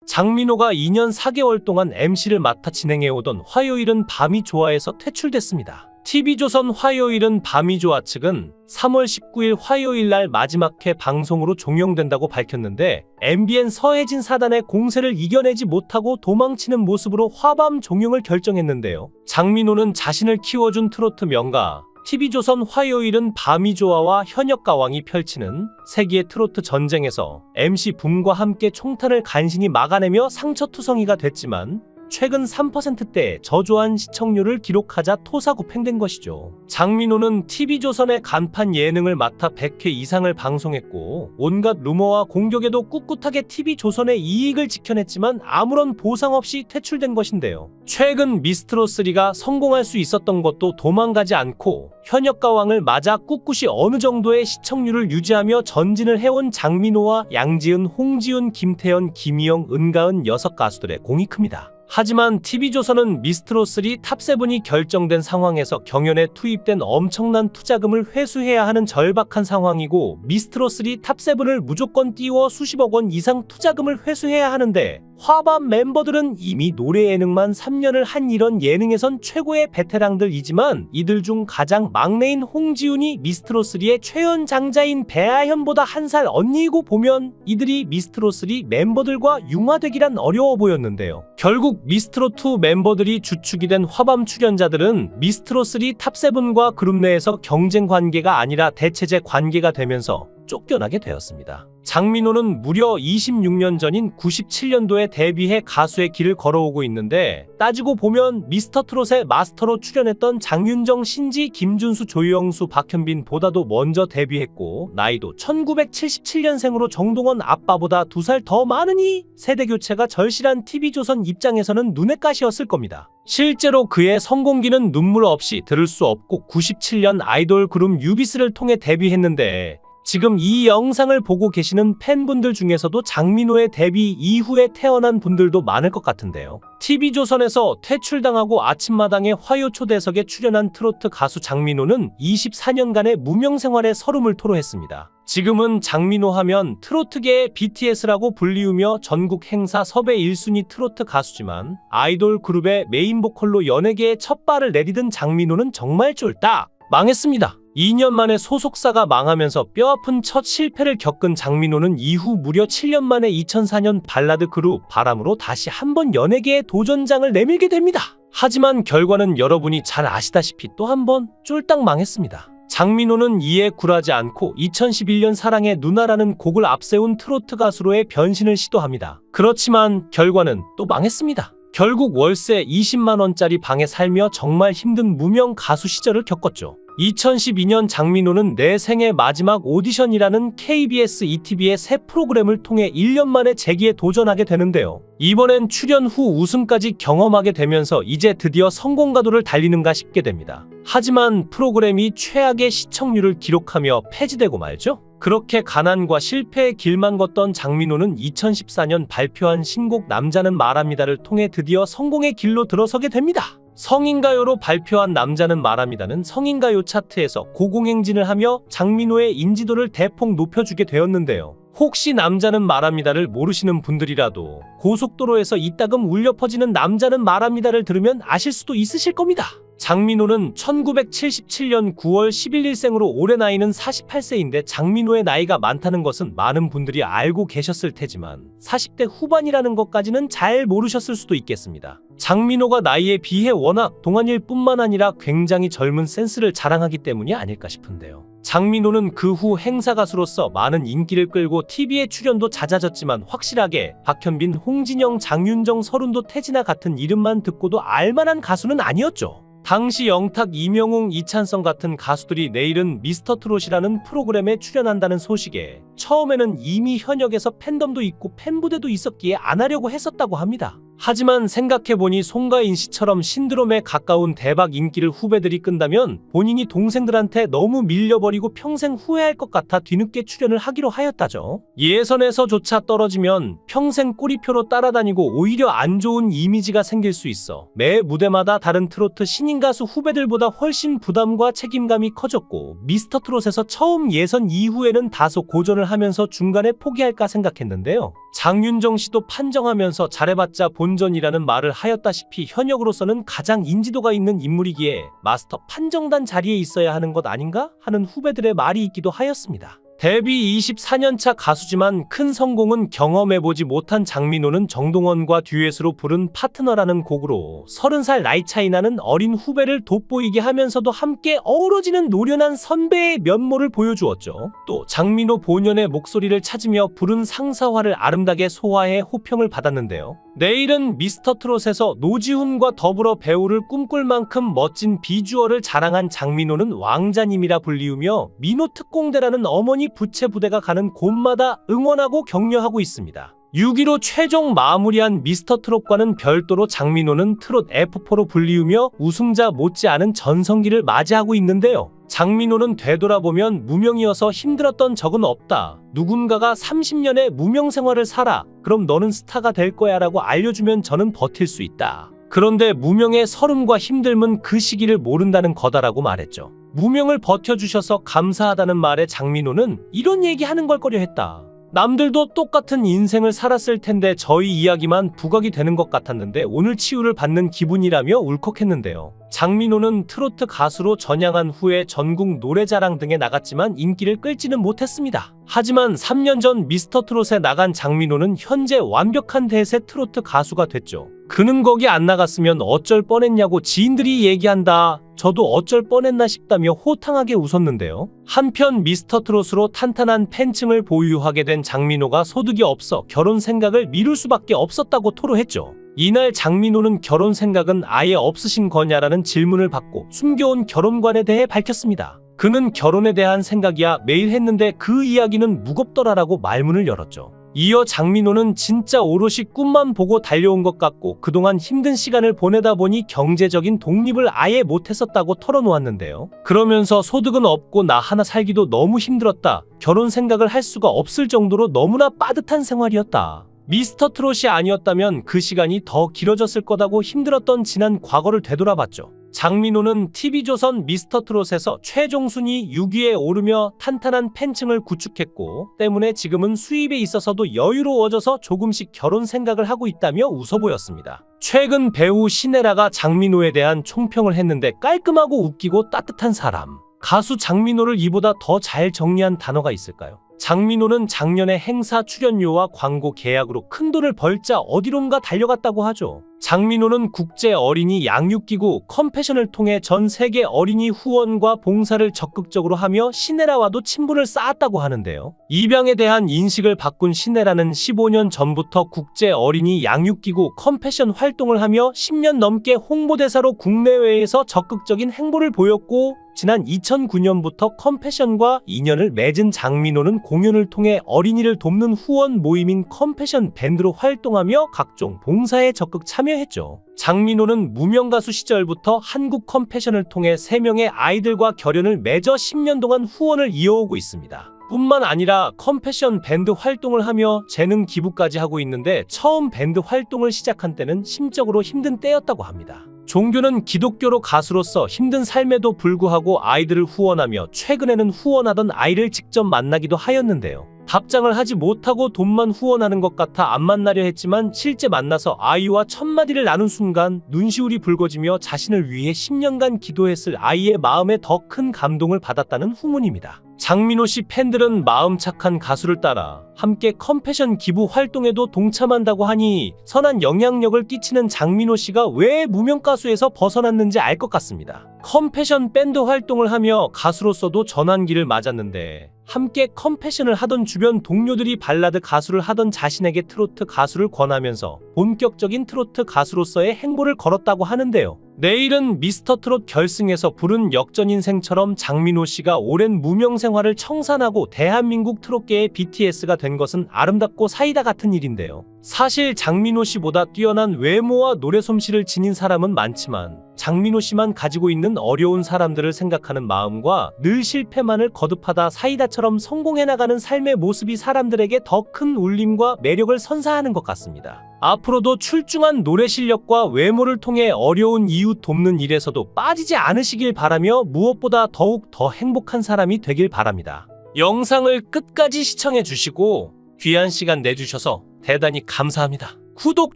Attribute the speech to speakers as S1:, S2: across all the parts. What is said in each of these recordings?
S1: 장민호가 2년 4개월 동안 MC를 맡아 진행해오던 화요일은 밤이 좋아에서 퇴출됐습니다. TV조선 화요일은 밤이 좋아 측은 3월 19일 화요일 날 마지막 회 방송으로 종영된다고 밝혔는데 MBN 서혜진 사단의 공세를 이겨내지 못하고 도망치는 모습으로 화밤 종영을 결정했는데요. 장민호는 자신을 키워준 트로트 명가 TV조선 화요일은 밤이 좋아와 현역가왕이 펼치는 세기의 트로트 전쟁에서 MC 붐과 함께 총탄을 간신히 막아내며 상처투성이가 됐지만 최근 3%대의 저조한 시청률을 기록하자 토사구팽된 것이죠. 장민호는 TV조선의 간판 예능을 맡아 100회 이상을 방송했고 온갖 루머와 공격에도 꿋꿋하게 TV조선의 이익을 지켜냈지만 아무런 보상 없이 퇴출된 것인데요. 최근 미스트롯3가 성공할 수 있었던 것도 도망가지 않고 현역가왕을 맞아 꿋꿋이 어느 정도의 시청률을 유지하며 전진을 해온 장민호와 양지은, 홍지훈, 김태연, 김희영, 은가은 6가수들의 공이 큽니다. 하지만 TV조선은 미스트롯3 탑7이 결정된 상황에서 경연에 투입된 엄청난 투자금을 회수해야 하는 절박한 상황이고 미스트롯3 탑7을 무조건 띄워 수십억 원 이상 투자금을 회수해야 하는데 화밤 멤버들은 이미 노래 예능만 3년을 한 이런 예능에선 최고의 베테랑들이지만 이들 중 가장 막내인 홍지훈이 미스트롯3의 최연장자인 배아현보다 1살 언니이고 보면 이들이 미스트롯3 멤버들과 융화되기란 어려워 보였는데요. 결국 미스트롯2 멤버들이 주축이 된 화밤 출연자들은 미스트롯3 탑7과 그룹 내에서 경쟁 관계가 아니라 대체제 관계가 되면서 쫓겨나게 되었습니다. 장민호는 무려 26년 전인 97년도에 데뷔해 가수의 길을 걸어오고 있는데 따지고 보면 미스터트롯의 마스터로 출연했던 장윤정, 신지, 김준수, 조영수, 박현빈 보다도 먼저 데뷔했고 나이도 1977년생으로 정동원 아빠보다 2살 더 많으니 세대교체가 절실한 TV조선 입장에서는 눈엣 가시였을 겁니다. 실제로 그의 성공기는 눈물 없이 들을 수 없고 97년 아이돌 그룹 유비스를 통해 데뷔했는데 지금 이 영상을 보고 계시는 팬분들 중에서도 장민호의 데뷔 이후에 태어난 분들도 많을 것 같은데요. TV조선에서 퇴출당하고 아침마당의 화요초대석에 출연한 트로트 가수 장민호는 24년간의 무명생활에 서름을 토로했습니다. 지금은 장민호 하면 트로트계의 BTS라고 불리우며 전국 행사 섭외 1순위 트로트 가수지만 아이돌 그룹의 메인 보컬로 연예계에 첫 발을 내디딘 장민호는 정말 쫄딱 망했습니다. 2년 만에 소속사가 망하면서 뼈아픈 첫 실패를 겪은 장민호는 이후 무려 7년 만에 2004년 발라드 그룹 바람으로 다시 한번 연예계에 도전장을 내밀게 됩니다. 하지만 결과는 여러분이 잘 아시다시피 또 한번 쫄딱 망했습니다. 장민호는 이에 굴하지 않고 2011년 사랑의 누나라는 곡을 앞세운 트로트 가수로의 변신을 시도합니다. 그렇지만 결과는 또 망했습니다. 결국 월세 20만원짜리 방에 살며 정말 힘든 무명 가수 시절을 겪었죠. 2012년 장민호는 내 생애 마지막 오디션이라는 KBS ETV의 새 프로그램을 통해 1년 만에 재기에 도전하게 되는데요. 이번엔 출연 후 우승까지 경험하게 되면서 이제 드디어 성공가도를 달리는가 싶게 됩니다. 하지만 프로그램이 최악의 시청률을 기록하며 폐지되고 말죠. 그렇게 가난과 실패의 길만 걷던 장민호는 2014년 발표한 신곡 남자는 말합니다를 통해 드디어 성공의 길로 들어서게 됩니다. 성인가요로 발표한 남자는 말합니다는 성인가요 차트에서 고공행진을 하며 장민호의 인지도를 대폭 높여주게 되었는데요. 혹시 남자는 말합니다를 모르시는 분들이라도 고속도로에서 이따금 울려 퍼지는 남자는 말합니다를 들으면 아실 수도 있으실 겁니다. 장민호는 1977년 9월 11일생으로 올해 나이는 48세인데 장민호의 나이가 많다는 것은 많은 분들이 알고 계셨을 테지만 40대 후반이라는 것까지는 잘 모르셨을 수도 있겠습니다. 장민호가 나이에 비해 워낙 동안일 뿐만 아니라 굉장히 젊은 센스를 자랑하기 때문이 아닐까 싶은데요. 장민호는 그 후 행사 가수로서 많은 인기를 끌고 TV에 출연도 잦아졌지만 확실하게 박현빈, 홍진영, 장윤정, 서른도, 태진아 같은 이름만 듣고도 알만한 가수는 아니었죠. 당시 영탁, 이명웅, 이찬성 같은 가수들이 내일은 미스터트롯이라는 프로그램에 출연한다는 소식에 처음에는 이미 현역에서 팬덤도 있고 팬부대도 있었기에 안 하려고 했었다고 합니다. 하지만 생각해보니 송가인 씨처럼 신드롬에 가까운 대박 인기를 후배들이 끈다면 본인이 동생들한테 너무 밀려버리고 평생 후회할 것 같아 뒤늦게 출연을 하기로 하였다죠. 예선에서조차 떨어지면 평생 꼬리표로 따라다니고 오히려 안 좋은 이미지가 생길 수 있어 매 무대마다 다른 트로트 신인 가수 후배들보다 훨씬 부담과 책임감이 커졌고 미스터트롯에서 처음 예선 이후에는 다소 고전을 하면서 중간에 포기할까 생각했는데요. 장윤정 씨도 판정하면서 잘해봤자 본전이라는 말을 하였다시피 현역으로서는 가장 인지도가 있는 인물이기에 마스터 판정단 자리에 있어야 하는 것 아닌가 하는 후배들의 말이 있기도 하였습니다. 데뷔 24년차 가수지만 큰 성공은 경험해보지 못한 장민호는 정동원과 듀엣으로 부른 파트너라는 곡으로 30살 나이 차이 나는 어린 후배를 돋보이게 하면서도 함께 어우러지는 노련한 선배의 면모를 보여주었죠. 또 장민호 본연의 목소리를 찾으며 부른 상사화를 아름답게 소화해 호평을 받았는데요. 내일은 미스터트롯에서 노지훈과 더불어 배우를 꿈꿀 만큼 멋진 비주얼을 자랑한 장민호는 왕자님이라 불리우며 민호 특공대라는 어머니 부채 부대가 가는 곳마다 응원하고 격려하고 있습니다. 6위로 최종 마무리한 미스터트롯과는 별도로 장민호는 트롯 F4로 불리우며 우승자 못지않은 전성기를 맞이하고 있는데요. 장민호는 되돌아보면 무명이어서 힘들었던 적은 없다. 누군가가 30년의 무명 생활을 살아. 그럼 너는 스타가 될 거야 라고 알려주면 저는 버틸 수 있다. 그런데 무명의 서름과 힘듦은 그 시기를 모른다는 거다라고 말했죠. 무명을 버텨주셔서 감사하다는 말에 장민호는 이런 얘기하는 걸 꺼려했다. 남들도 똑같은 인생을 살았을 텐데 저희 이야기만 부각이 되는 것 같았는데 오늘 치유를 받는 기분이라며 울컥했는데요. 장민호는 트로트 가수로 전향한 후에 전국 노래자랑 등에 나갔지만 인기를 끌지는 못했습니다. 하지만 3년 전 미스터트롯에 나간 장민호는 현재 완벽한 대세 트로트 가수가 됐죠. 그는 거기 안 나갔으면 어쩔 뻔했냐고 지인들이 얘기한다. 저도 어쩔 뻔했나 싶다며 호탕하게 웃었는데요. 한편 미스터트롯으로 탄탄한 팬층을 보유하게 된 장민호가 소득이 없어 결혼 생각을 미룰 수밖에 없었다고 토로했죠. 이날 장민호는 결혼 생각은 아예 없으신 거냐라는 질문을 받고 숨겨온 결혼관에 대해 밝혔습니다. 그는 결혼에 대한 생각이야 매일 했는데 그 이야기는 무겁더라라고 말문을 열었죠. 이어 장민호는 진짜 오롯이 꿈만 보고 달려온 것 같고 그동안 힘든 시간을 보내다 보니 경제적인 독립을 아예 못했었다고 털어놓았는데요. 그러면서 소득은 없고 나 하나 살기도 너무 힘들었다. 결혼 생각을 할 수가 없을 정도로 너무나 빠듯한 생활이었다. 미스터트롯이 아니었다면 그 시간이 더 길어졌을 거다고 힘들었던 지난 과거를 되돌아봤죠. 장민호는 TV조선 미스터트롯에서 최종 순위 6위에 오르며 탄탄한 팬층을 구축했고 때문에 지금은 수입에 있어서도 여유로워져서 조금씩 결혼 생각을 하고 있다며 웃어 보였습니다. 최근 배우 신혜라가 장민호에 대한 총평을 했는데 깔끔하고 웃기고 따뜻한 사람. 가수 장민호를 이보다 더 잘 정리한 단어가 있을까요? 장민호는 작년에 행사 출연료와 광고 계약으로 큰돈을 벌자 어디론가 달려갔다고 하죠. 장민호는 국제 어린이 양육기구 컴패션을 통해 전 세계 어린이 후원과 봉사를 적극적으로 하며 신혜라와도 친분을 쌓았다고 하는데요. 입양에 대한 인식을 바꾼 신혜라는 15년 전부터 국제 어린이 양육기구 컴패션 활동을 하며 10년 넘게 홍보대사로 국내외에서 적극적인 행보를 보였고 지난 2009년부터 컴패션과 인연을 맺은 장민호는 공연을 통해 어린이를 돕는 후원 모임인 컴패션 밴드로 활동하며 각종 봉사에 적극 참여했죠. 장민호는 무명 가수 시절부터 한국 컴패션을 통해 3명의 아이들과 결연을 맺어 10년 동안 후원을 이어오고 있습니다. 뿐만 아니라 컴패션 밴드 활동을 하며 재능 기부까지 하고 있는데 처음 밴드 활동을 시작한 때는 심적으로 힘든 때였다고 합니다. 종교는 기독교로 가수로서 힘든 삶에도 불구하고 아이들을 후원하며 최근에는 후원하던 아이를 직접 만나기도 하였는데요. 답장을 하지 못하고 돈만 후원하는 것 같아 안 만나려 했지만 실제 만나서 아이와 첫마디를 나눈 순간 눈시울이 붉어지며 자신을 위해 10년간 기도했을 아이의 마음에 더 큰 감동을 받았다는 후문입니다. 장민호 씨 팬들은 마음 착한 가수를 따라 함께 컴패션 기부 활동에도 동참한다고 하니 선한 영향력을 끼치는 장민호 씨가 왜 무명 가수에서 벗어났는지 알 것 같습니다. 컴패션 밴드 활동을 하며 가수로서도 전환기를 맞았는데 함께 컴패션을 하던 주변 동료들이 발라드 가수를 하던 자신에게 트로트 가수를 권하면서 본격적인 트로트 가수로서의 행보를 걸었다고 하는데요. 내일은 미스터트롯 결승에서 부른 역전인생처럼 장민호 씨가 오랜 무명 생활을 청산하고 대한민국 트롯계의 BTS가 된 것은 아름답고 사이다 같은 일인데요. 사실 장민호 씨보다 뛰어난 외모와 노래 솜씨를 지닌 사람은 많지만 장민호 씨만 가지고 있는 어려운 사람들을 생각하는 마음과 늘 실패만을 거듭하다 사이다처럼 성공해 나가는 삶의 모습이 사람들에게 더 큰 울림과 매력을 선사하는 것 같습니다. 앞으로도 출중한 노래 실력과 외모를 통해 어려운 이웃 돕는 일에서도 빠지지 않으시길 바라며 무엇보다 더욱 더 행복한 사람이 되길 바랍니다. 영상을 끝까지 시청해 주시고 귀한 시간 내주셔서 대단히 감사합니다. 구독,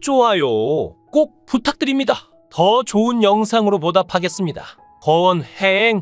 S1: 좋아요 꼭 부탁드립니다. 더 좋은 영상으로 보답하겠습니다. 권행